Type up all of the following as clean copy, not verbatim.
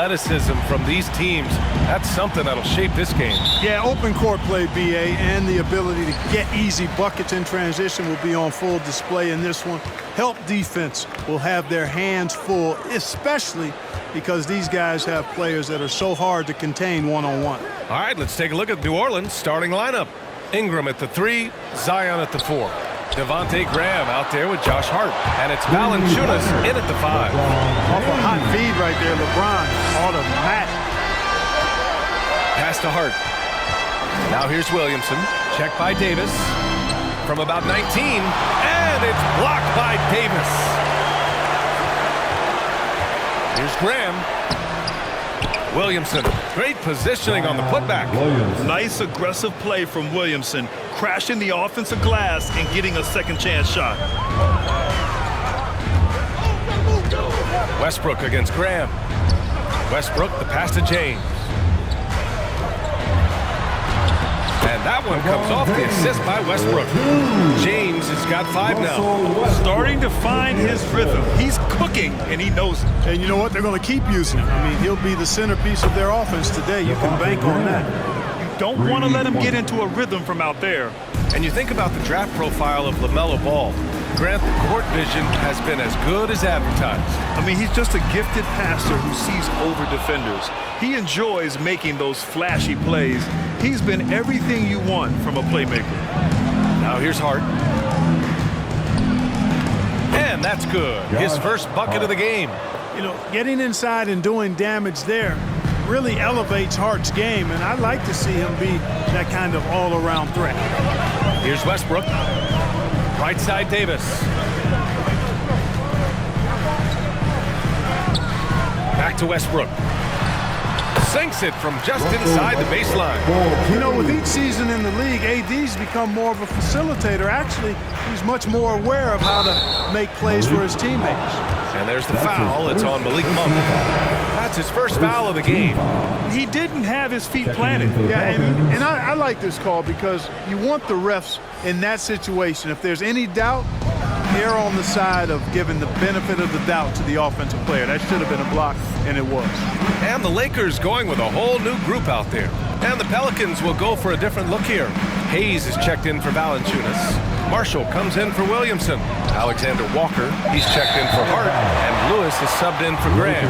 athleticism from these teams. That's something that'll shape this game. Yeah, open court play, BA, and the ability to get easy buckets in transition will be on full display in this one. Help defense will have their hands full, especially because these guys have players that are so hard to contain one-on-one. All right, let's take a look at New Orleans' starting lineup. Ingram at the 3, Zion at the 4. Devontae Graham out there with Josh Hart. And it's Valanciunas in at the 5. Off a hot feed right there, LeBron, automatic. Pass to Hart. Now here's Williamson. Checked by Davis. From about 19. And it's blocked by Davis. Here's Graham. Williamson, great positioning on the putback. Nice aggressive play from Williamson, crashing the offensive glass and getting a second chance shot. Westbrook against Graham. Westbrook, the pass to James. And that one comes off the assist by Westbrook. James has got 5 now. Starting to find his rhythm. He's cooking, and he knows it. And you know what? They're going to keep using him. I mean, he'll be the centerpiece of their offense today. You can bank on that. You don't want to let him get into a rhythm from out there. And you think about the draft profile of LaMelo Ball. Grant, the court vision has been as good as advertised. I mean, he's just a gifted passer who sees over defenders. He enjoys making those flashy plays. He's been everything you want from a playmaker. Now here's Hart. And that's good. His first bucket of the game. You know, getting inside and doing damage there really elevates Hart's game, and I'd like to see him be that kind of all-around threat. Here's Westbrook. Right side Davis. Back to Westbrook. Sinks it from just inside the baseline. You know, with each season in the league, AD's become more of a facilitator. Actually, he's much more aware of how to make plays for his teammates. And there's the foul. It's on Malik Monk. That's his first foul of the game. He didn't have his feet planted. Yeah, and I like this call because you want the refs in that situation. If there's any doubt, err on the side of giving the benefit of the doubt to the offensive player. That should have been a block, and it was. And the Lakers going with a whole new group out there. And the Pelicans will go for a different look here. Hayes is checked in for Valanciunas. Marshall comes in for Williamson. Alexander Walker, he's checked in for Hart. And Lewis is subbed in for Graham.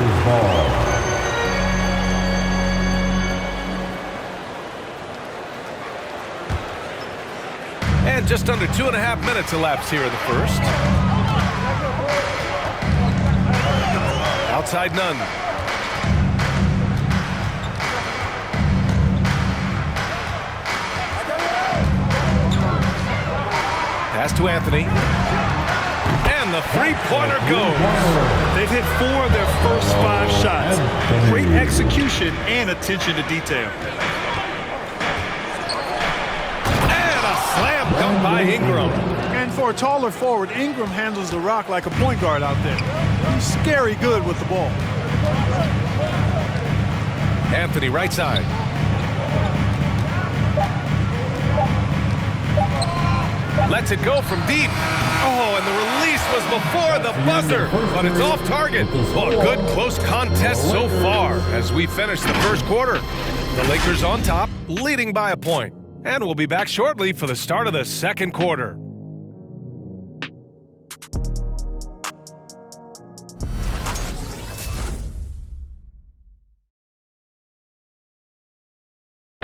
And just under 2.5 minutes elapsed here in the first. Outside none. Pass to Anthony. And the three-pointer goes. They've hit 4 of their first 5 shots. Great execution and attention to detail. Slam dunk by Ingram. And for a taller forward, Ingram handles the rock like a point guard out there. He's scary good with the ball. Anthony right side. Lets it go from deep. Oh, and the release was before the buzzer, but it's off target. Well, a good close contest so far as we finish the first quarter. The Lakers on top, leading by a point. And we'll be back shortly for the start of the second quarter.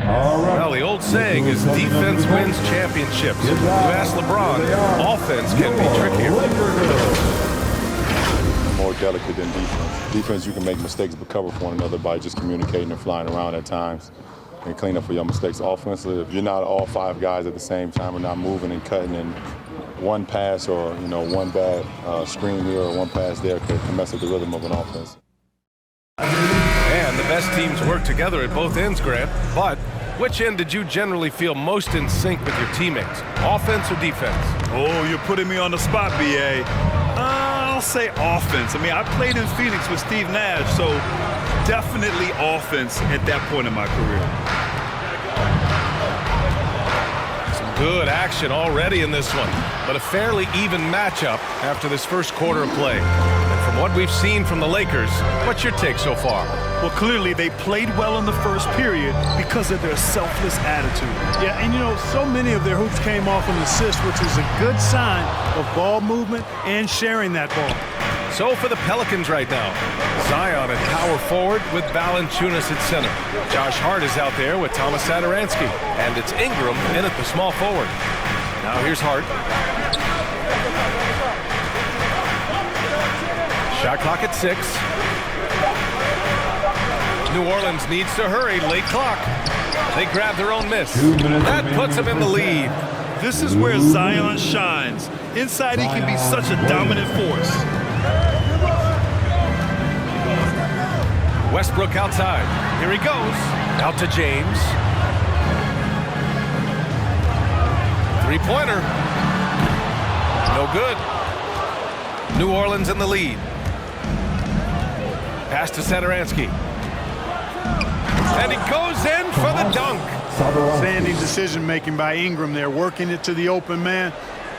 Well, the old saying is defense wins championships. You ask LeBron, offense can be trickier. More delicate than defense. Defense, you can make mistakes but cover for one another by just communicating and flying around at times and clean up for your mistakes. Offensively, if you're not all 5 guys at the same time or not moving and cutting, and one pass or one bad screen here or one pass there can mess up the rhythm of an offense. And the best teams work together at both ends, Grant. But which end did you generally feel most in sync with your teammates, offense or defense? Oh, you're putting me on the spot, BA. I'll say offense. I mean, I played in Phoenix with Steve Nash, so definitely offense at that point in my career. Some Good action already in this one, but a fairly even matchup after this first quarter of play. And from what we've seen from the Lakers, what's your take so far? Well, clearly they played well in the first period because of their selfless attitude. Yeah, and you know, so many of their hoops came off an assist, which is a good sign of ball movement and sharing that ball. So for the Pelicans right now, Zion at power forward with Valanciunas at center. Josh Hart is out there with Thomas Satoransky, and it's Ingram in at the small forward. Now here's Hart. Shot clock at 6. New Orleans needs to hurry, late clock. They grab their own miss. That puts them in the lead. This is where Zion shines. Inside, he can be such a dominant force. Westbrook outside. Here he goes. Out to James. Three-pointer. No good. New Orleans in the lead. Pass to Satoransky. And he goes in for the dunk. Standing decision-making by Ingram there, working it to the open man.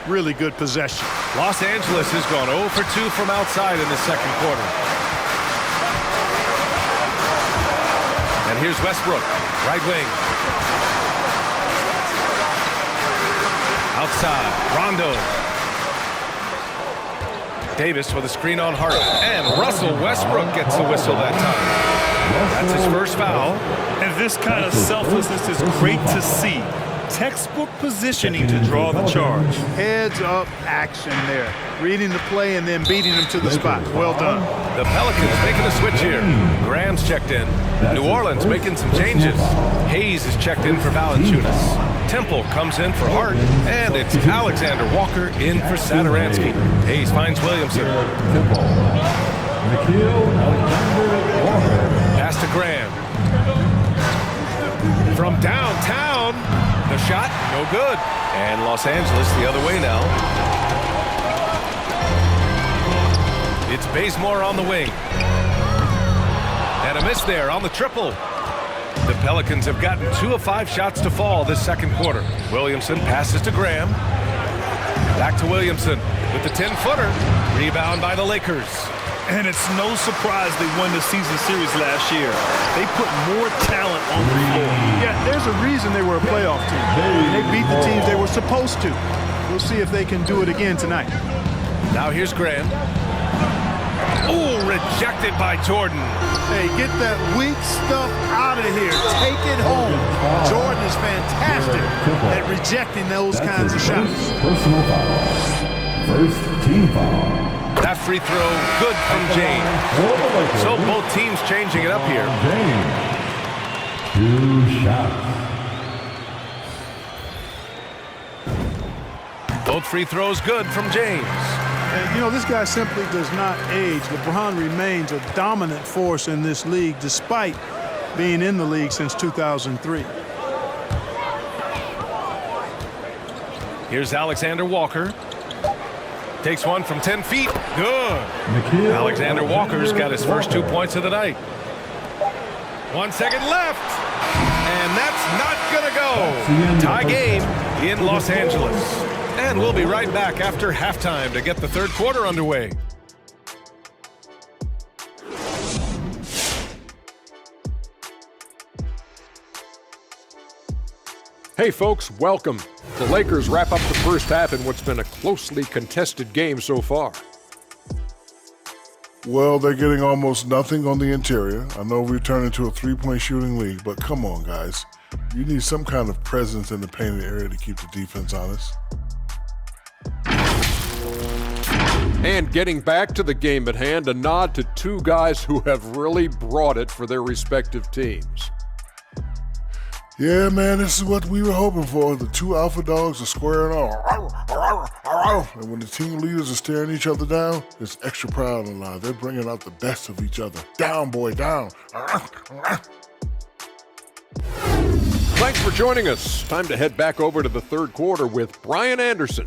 Really good possession. Los Angeles has gone 0 for 2 from outside in the second quarter. And here's Westbrook, right wing. Outside, Rondo. Davis with a screen on Hart. And Russell Westbrook gets the whistle that time. That's his first foul. And this kind of selflessness is great to see. Textbook positioning to draw the charge. Heads-up action there. Reading the play and then beating him to the spot. Well done. The Pelicans making a switch here. Graham's checked in. New Orleans making some changes. Hayes is checked in for Valanciunas. Temple comes in for Hart. And it's Alexander Walker in for Satoransky. Hayes finds Williamson. Pass to Graham. From downtown, the shot, no good. And Los Angeles the other way now. It's Bazemore on the wing. And a miss there on the triple. The Pelicans have gotten 2 of 5 shots to fall this second quarter. Williamson passes to Graham. Back to Williamson with the 10-footer. Rebound by the Lakers. And it's no surprise they won the season series last year. They put more talent on the floor. Yeah, there's a reason they were a playoff team. They beat the teams they were supposed to. We'll see if they can do it again tonight. Now here's Graham. Ooh, rejected by Jordan. Hey, get that weak stuff out of here. Take it home. Jordan is fantastic at rejecting those kinds of shots. Personal foul. First team foul. That free throw, good from James. So both teams changing it up here. 2 shots. Both free throws good from James. And, you know, this guy simply does not age. LeBron remains a dominant force in this league despite being in the league since 2003. Here's Alexander Walker. Takes one from 10 feet. Good. Alexander Walker's got his first 2 points of the night. 1 second left. And that's not going to go. Tie game in Los Angeles. And we'll be right back after halftime to get the third quarter underway. Hey folks, welcome. The Lakers wrap up the first half in what's been a closely contested game so far. Well, they're getting almost nothing on the interior. I know we've turned into a three-point shooting league, but come on, guys. You need some kind of presence in the painted area to keep the defense honest. And getting back to the game at hand, a nod to 2 guys who have really brought it for their respective teams. Yeah, man, this is what we were hoping for. The 2 alpha dogs are squaring off. And when the team leaders are staring each other down, it's extra proud and loud. They're bringing out the best of each other. Down, boy, down. Thanks for joining us. Time to head back over to the third quarter with Brian Anderson.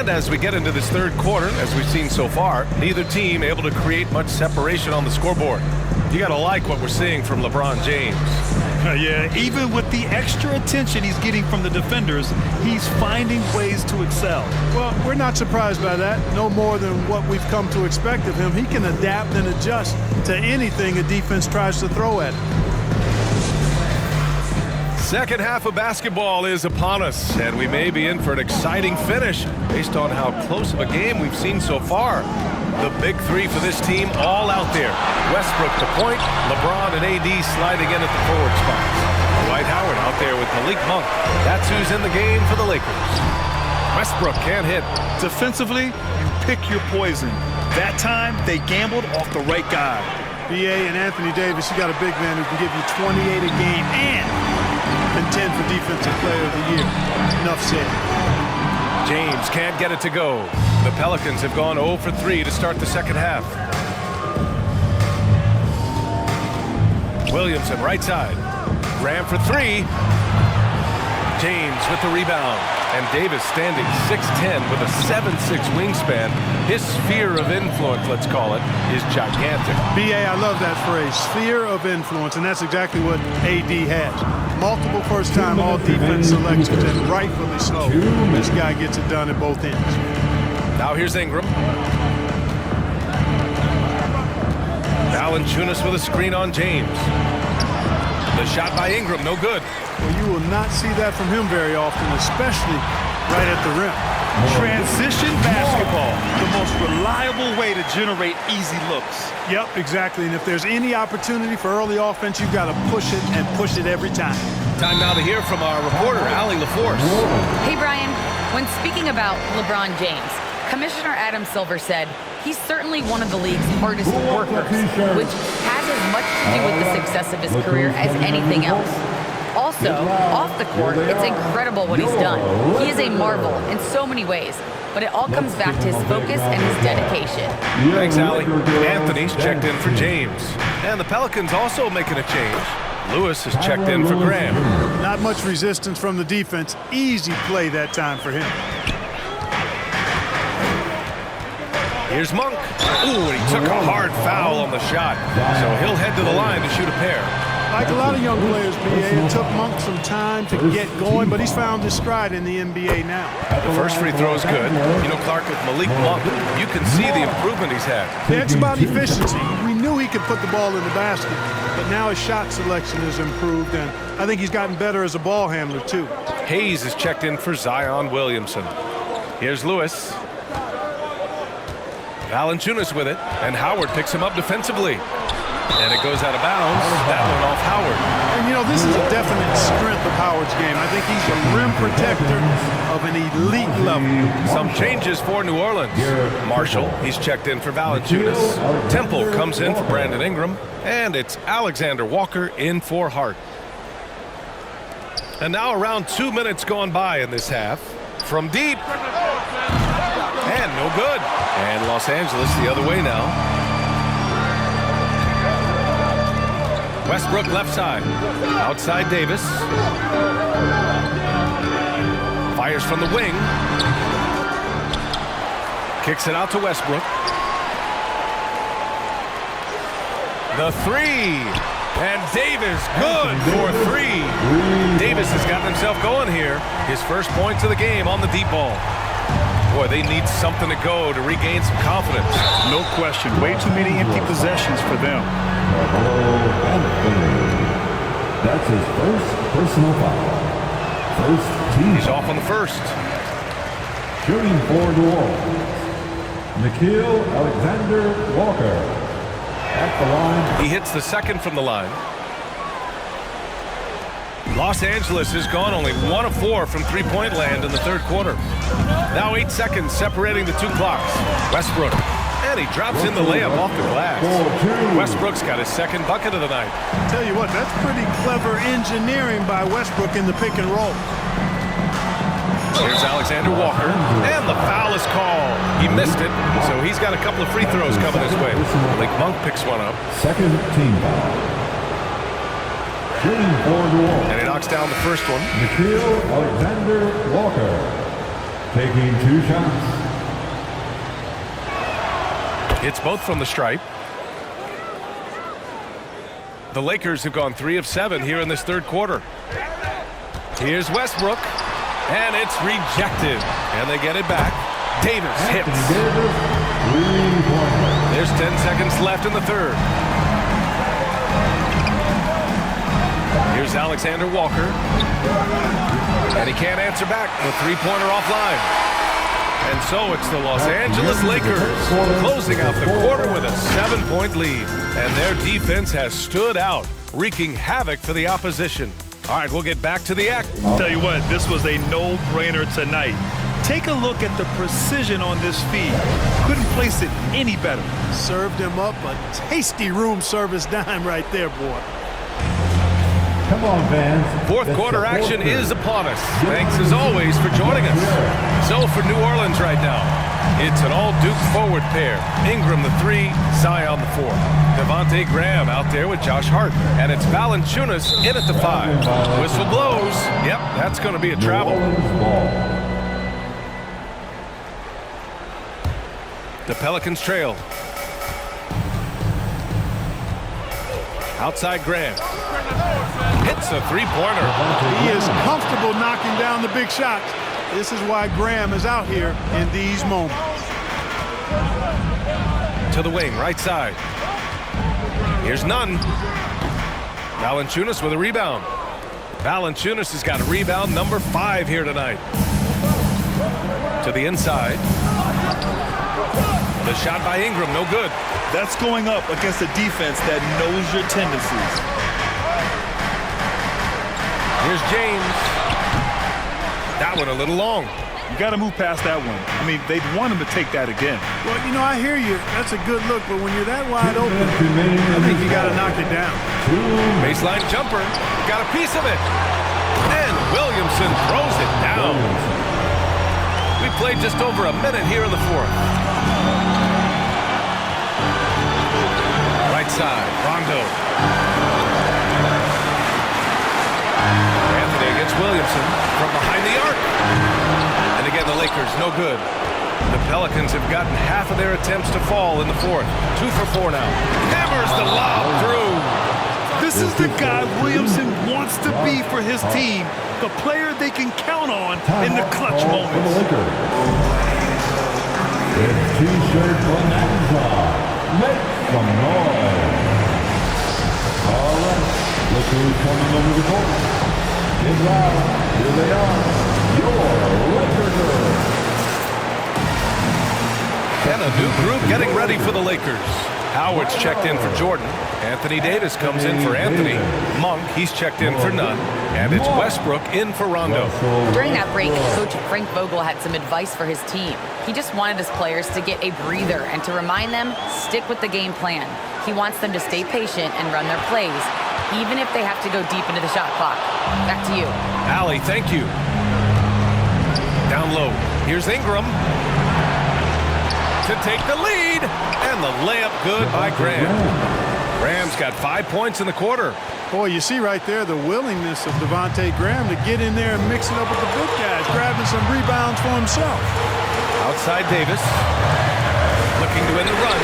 And as we get into this third quarter, as we've seen so far, neither team able to create much separation on the scoreboard. You got to like what we're seeing from LeBron James. Yeah, even with the extra attention he's getting from the defenders, he's finding ways to excel. Well, we're not surprised by that. No more than what we've come to expect of him. He can adapt and adjust to anything a defense tries to throw at him. Second half of basketball is upon us, and we may be in for an exciting finish based on how close of a game we've seen so far. The big three for this team all out there. Westbrook to point, LeBron and AD sliding in at the forward spots. Dwight Howard out there with Malik Monk. That's who's in the game for the Lakers. Westbrook can't hit. Defensively, you pick your poison. That time, they gambled off the right guy. BA and Anthony Davis, you got a big man who can give you 28 a game and contend for Defensive Player of the Year. Enough said. James can't get it to go. The Pelicans have gone 0 for 3 to start the second half. Williamson, right side. Graham for 3. James with the rebound. And Davis standing 6'10 with a 7'6 wingspan. His sphere of influence, let's call it, is gigantic. BA, I love that phrase, sphere of influence, and that's exactly what AD has. Multiple first-time all-defense selections, and rightfully so. This guy gets it done at both ends. Now here's Ingram. Valanciunas with a screen on James. The shot by Ingram, no good. Well, you will not see that from him very often, especially right at the rim. Transition basketball, the most reliable way to generate easy looks. Yep, exactly. And if there's any opportunity for early offense, you've got to push it and push it every time. Time now to hear from our reporter, Allie LaForce. Hey, Brian. When speaking about LeBron James, Commissioner Adam Silver said he's certainly one of the league's hardest workers, which has as much to do with the success of his career as anything else. Also, off the court, it's incredible what he's done. He is a marvel in so many ways, but it all comes back to his focus and his dedication. Thanks, Allie. Anthony's checked in for James. And the Pelicans also making a change. Lewis has checked in for Graham. Not much resistance from the defense. Easy play that time for him. Here's Monk. Ooh, and he took a hard foul on the shot. So he'll head to the line to shoot a pair. Like a lot of young players, BA, it took Monk some time to get going, but he's found his stride in the NBA now. The first free throw is good. You know, Clark, with Malik Monk, you can see the improvement he's had. It's about efficiency. We knew he could put the ball in the basket, but now his shot selection has improved, and I think he's gotten better as a ball handler, too. Hayes is checked in for Zion Williamson. Here's Lewis. Valanciunas with it, and Howard picks him up defensively. And it goes out of bounds. That one off Howard. And, you know, this is a definite strength of Howard's game. I think he's a rim protector of an elite level. Some changes for New Orleans. Marshall, he's checked in for Valanciunas. Temple comes in for Brandon Ingram. And it's Alexander Walker in for Hart. And now around 2 minutes gone by in this half. From deep. And no good. And Los Angeles the other way now. Westbrook left side. Outside Davis. Fires from the wing. Kicks it out to Westbrook. The three. And Davis good for 3. Davis has gotten himself going here. His first points of the game on the deep ball. Boy, they need something to go to regain some confidence. No question. Way too many empty possessions for them. That's his first personal foul. First team. He's off on the first. Shooting for New Orleans, Nickeil Alexander-Walker. At the line. He hits the second from the line. Los Angeles has gone only 1 of 4 from three-point land in the third quarter. Now 8 seconds separating the two clocks. Westbrook. And he drops in the layup off the glass. Westbrook's got his second bucket of the night. Tell you what, that's pretty clever engineering by Westbrook in the pick and roll. Here's Alexander Walker, and the foul is called. He missed it, so he's got a couple of free throws coming his way. Malik Monk picks one up. Second team foul. Shooting for New Orleans. And he knocks down the first one. Nickeil Alexander-Walker. taking 2 shots. It's both from the stripe. The Lakers have gone 3 of 7 here in this third quarter. Here's Westbrook, and it's rejected. And they get it back. Davis hits. There's 10 seconds left in the third. Here's Alexander Walker. And he can't answer back. The three-pointer offline. And so it's the Los Angeles Lakers closing out the quarter with a 7-point lead. And their defense has stood out, wreaking havoc for the opposition. All right, we'll get back to the act. Tell you what, this was a no-brainer tonight. Take a look at the precision on this feed. Couldn't place it any better. Served him up a tasty room service dime right there, boy. Come on, fans. Fourth quarter action is upon us. Thanks as always for joining us. So for New Orleans right now, it's an all-Duke forward pair. Ingram the 3, Zion the 4. Devontae Graham out there with Josh Hart. And it's Valanciunas in at the 5. Whistle blows. Yep, that's going to be a travel. The Pelicans trail. Outside Graham. Hits a three-pointer. He is comfortable knocking down the big shots. This is why Graham is out here in these moments. To the wing, right side. Here's Nunn. Valanciunas with a rebound. Valanciunas has got a rebound number 5 here tonight. To the inside. The shot by Ingram, no good. That's going up against a defense that knows your tendencies. Here's James. That one a little long. You got to move past that one. I mean, they'd want him to take that again. Well, you know, I hear you. That's a good look, but when you're that wide open, I think you got to knock it down. Baseline jumper. Got a piece of it. And Williamson throws it down. We played just over a minute here in the fourth. Right side, Rondo. Anthony against Williamson from behind the arc. And again, the Lakers, no good. The Pelicans have gotten half of their attempts to fall in the fourth. 2 for 4 now. Hammers the lob through. This is the guy Williamson wants to be for his team. The player they can count on in the clutch moments. It's T-shirt Bonanza. Make some noise. All right, look who's coming over the court. Get loud. Here they are, your Lakers. And a new group getting ready for the Lakers. Howard's checked in for Jordan. Anthony Davis comes in for Anthony. Monk, he's checked in for Nunn. And it's Westbrook in for Rondo. During that break, Coach Frank Vogel had some advice for his team. He just wanted his players to get a breather and to remind them, stick with the game plan. He wants them to stay patient and run their plays, even if they have to go deep into the shot clock. Back to you. Allie, thank you. Down low. Here's Ingram to take the lead. And the layup good by Graham. Graham's got 5 points in the quarter. Boy, you see right there the willingness of Devontae Graham to get in there and mix it up with the big guys, grabbing some rebounds for himself. Outside Davis. Looking to win the run.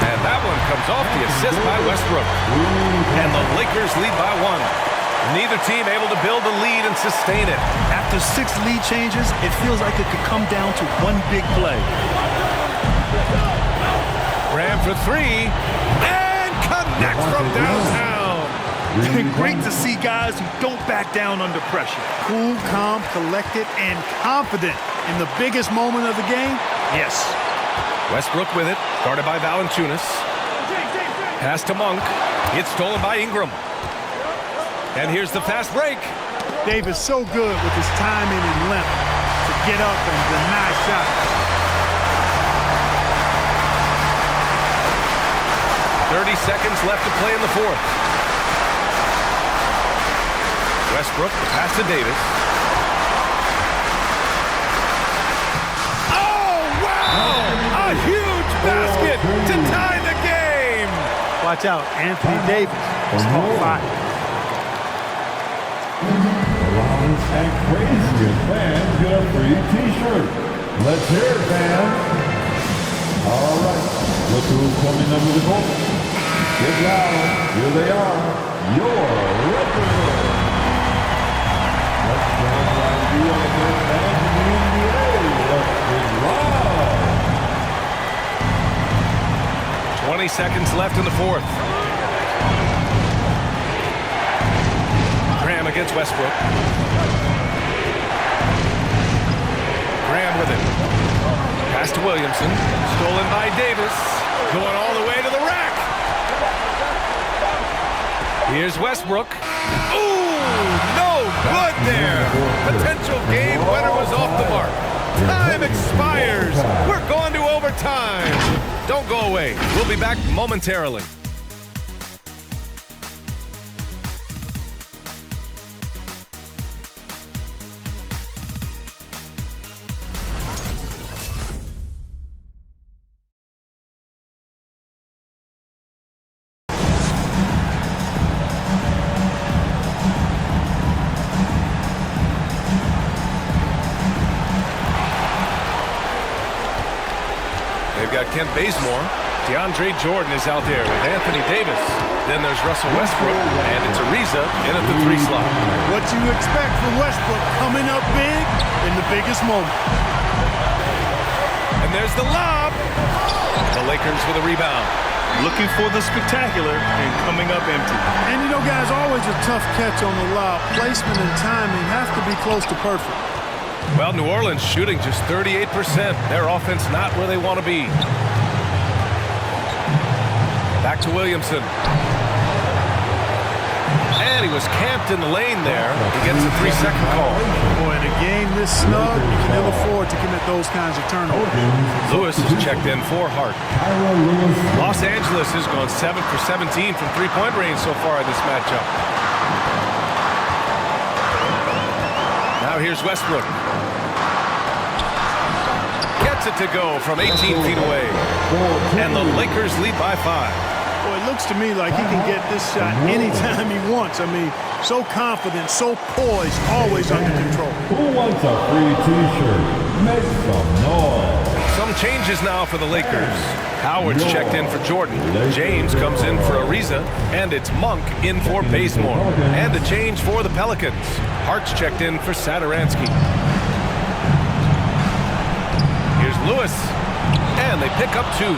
And that one comes off the assist by Westbrook. And the Lakers lead by 1. Neither team able to build a lead and sustain it. After 6 lead changes, it feels like it could come down to one big play. Graham for 3. And connects from downtown. Great to see guys who don't back down under pressure. Cool, calm, collected, and confident in the biggest moment of the game. Yes. Westbrook with it, guarded by Valanciunas. Pass to Monk. It's stolen by Ingram. And here's the fast break. Davis so good with his timing and length to get up and deny shots. 30 seconds left to play in the fourth. Westbrook, the pass to Davis. Oh, wow! A huge basket to tie the game! Watch out, Anthony Davis is on fire. And craziest fans get a free t-shirt. Let's hear it, fans. All right, look who's coming under the goal. Get loud. Here they are. Your representatives. Let's go and be on the first man in the NBA. Let's get loud. 20 seconds left in the fourth. Graham against Westbrook. Graham with it. Pass to Williamson. Stolen by Davis. Going all the way to the rack. Here's Westbrook. Ooh, no good there. Potential game winner was off the mark. Time expires. We're going to overtime. Don't go away. We'll be back momentarily. Got Kent Bazemore. DeAndre Jordan is out there with Anthony Davis. Then there's Russell Westbrook, and it's Ariza in at the 3 slot. What you expect from Westbrook coming up big in the biggest moment. And there's the lob. The Lakers with a rebound. Looking for the spectacular and coming up empty. And you know, guys, always a tough catch on the lob. Placement and timing have to be close to perfect. Well, New Orleans shooting just 38%. Their offense not where they want to be. Back to Williamson. And he was camped in the lane there. He gets a 3-second call. Boy, in a game this snug, you can ill afford to commit those kinds of turnovers. Lewis is checked in for Hart. Los Angeles has gone 7 for 17 from three-point range so far in this matchup. Now here's Westbrook. Gets it to go from 18 feet away. And the Lakers lead by 5. Boy, it looks to me like he can get this shot anytime he wants. I mean, so confident, so poised, always under control. Who wants a free t-shirt? Make some noise. Some changes now for the Lakers. Howard's checked in for Jordan. James comes in for Ariza. And it's Monk in for Bazemore. And a change for the Pelicans. Hart's checked in for Satoransky. Here's Lewis. And they pick up 2.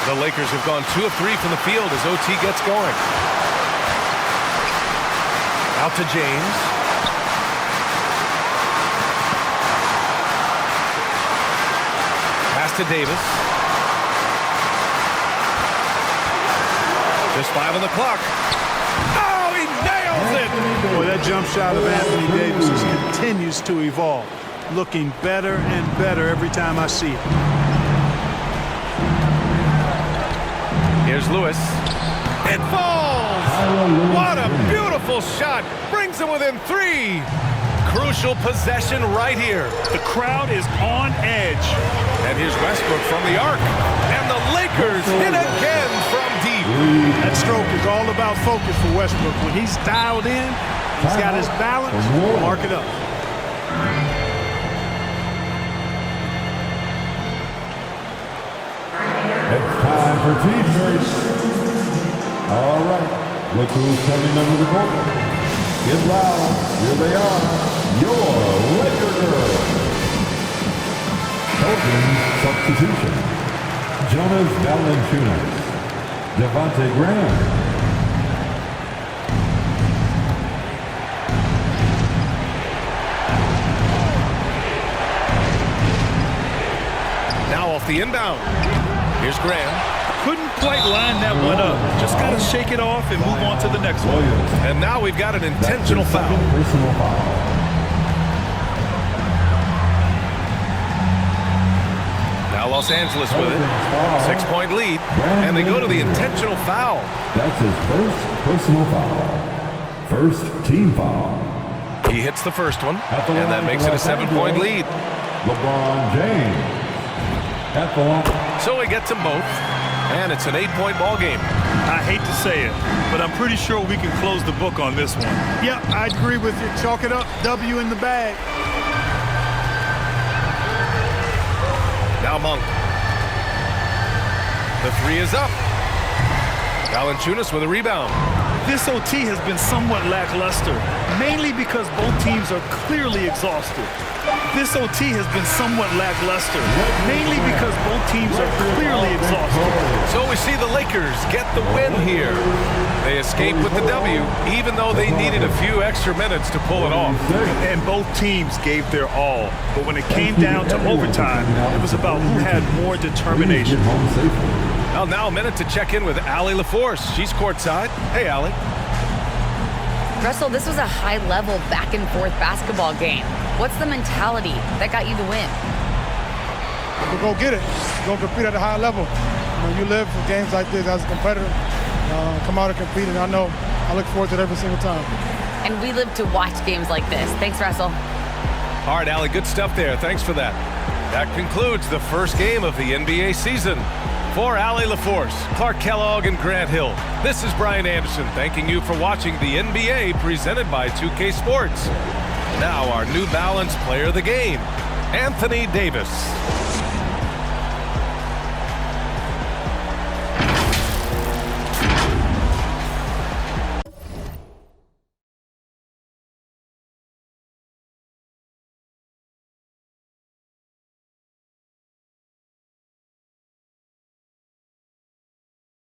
The Lakers have gone 2 of 3 from the field as OT gets going. Out to James. Pass to Davis. Just 5 on the clock. Oh, he nails it! Boy, that jump shot of Anthony Davis continues to evolve. Looking better and better every time I see it. Here's Lewis. It falls! What a beautiful shot! Brings him within 3. Crucial possession right here. The crowd is on edge. And here's Westbrook from the arc. And the Lakers hit again from deep. That stroke is all about focus for Westbrook. When he's dialed in, he's got his balance. Mark it up. It's time for t-shirts. All right, look who's coming under the court. Get loud. Here they are. Your Laker girls. Pelicans substitution. Jonas Valanciunas. Devontae Graham. Now off the inbound. Here's Graham. Couldn't quite line that one up. Just got to shake it off and move on to the next one. And now we've got an intentional foul. Personal foul. Now Los Angeles with it. 6-point lead. And they go to the intentional foul. That's his first personal foul. First team foul. He hits the first one. And that makes it a 7-point lead. LeBron James. At the line. So he gets them both. And it's an 8-point ball game. I hate to say it, but I'm pretty sure we can close the book on this one. Yep, I agree with you. Chalk it up. W in the bag. Now Monk. The three is up. Valanciunas with a rebound. This OT has been somewhat lackluster, mainly because both teams are clearly exhausted. This OT has been somewhat lackluster, mainly because both teams are clearly exhausted. So we see the Lakers get the win here. They escape with the W, even though they needed a few extra minutes to pull it off. And both teams gave their all, but when it came down to overtime, it was about who had more determination. Well, now a minute to check in with Allie LaForce. She's courtside. Hey, Allie. Russell, this was a high-level back-and-forth basketball game. What's the mentality that got you the win? We'll go get it. Go compete at a high level. You live for games like this as a competitor. Come out and compete, and I look forward to it every single time. And we live to watch games like this. Thanks, Russell. All right, Allie, good stuff there. Thanks for that. That concludes the first game of the NBA season. For Allie LaForce, Clark Kellogg, and Grant Hill, this is Brian Anderson thanking you for watching the NBA presented by 2K Sports. Now our New Balance player of the game, Anthony Davis.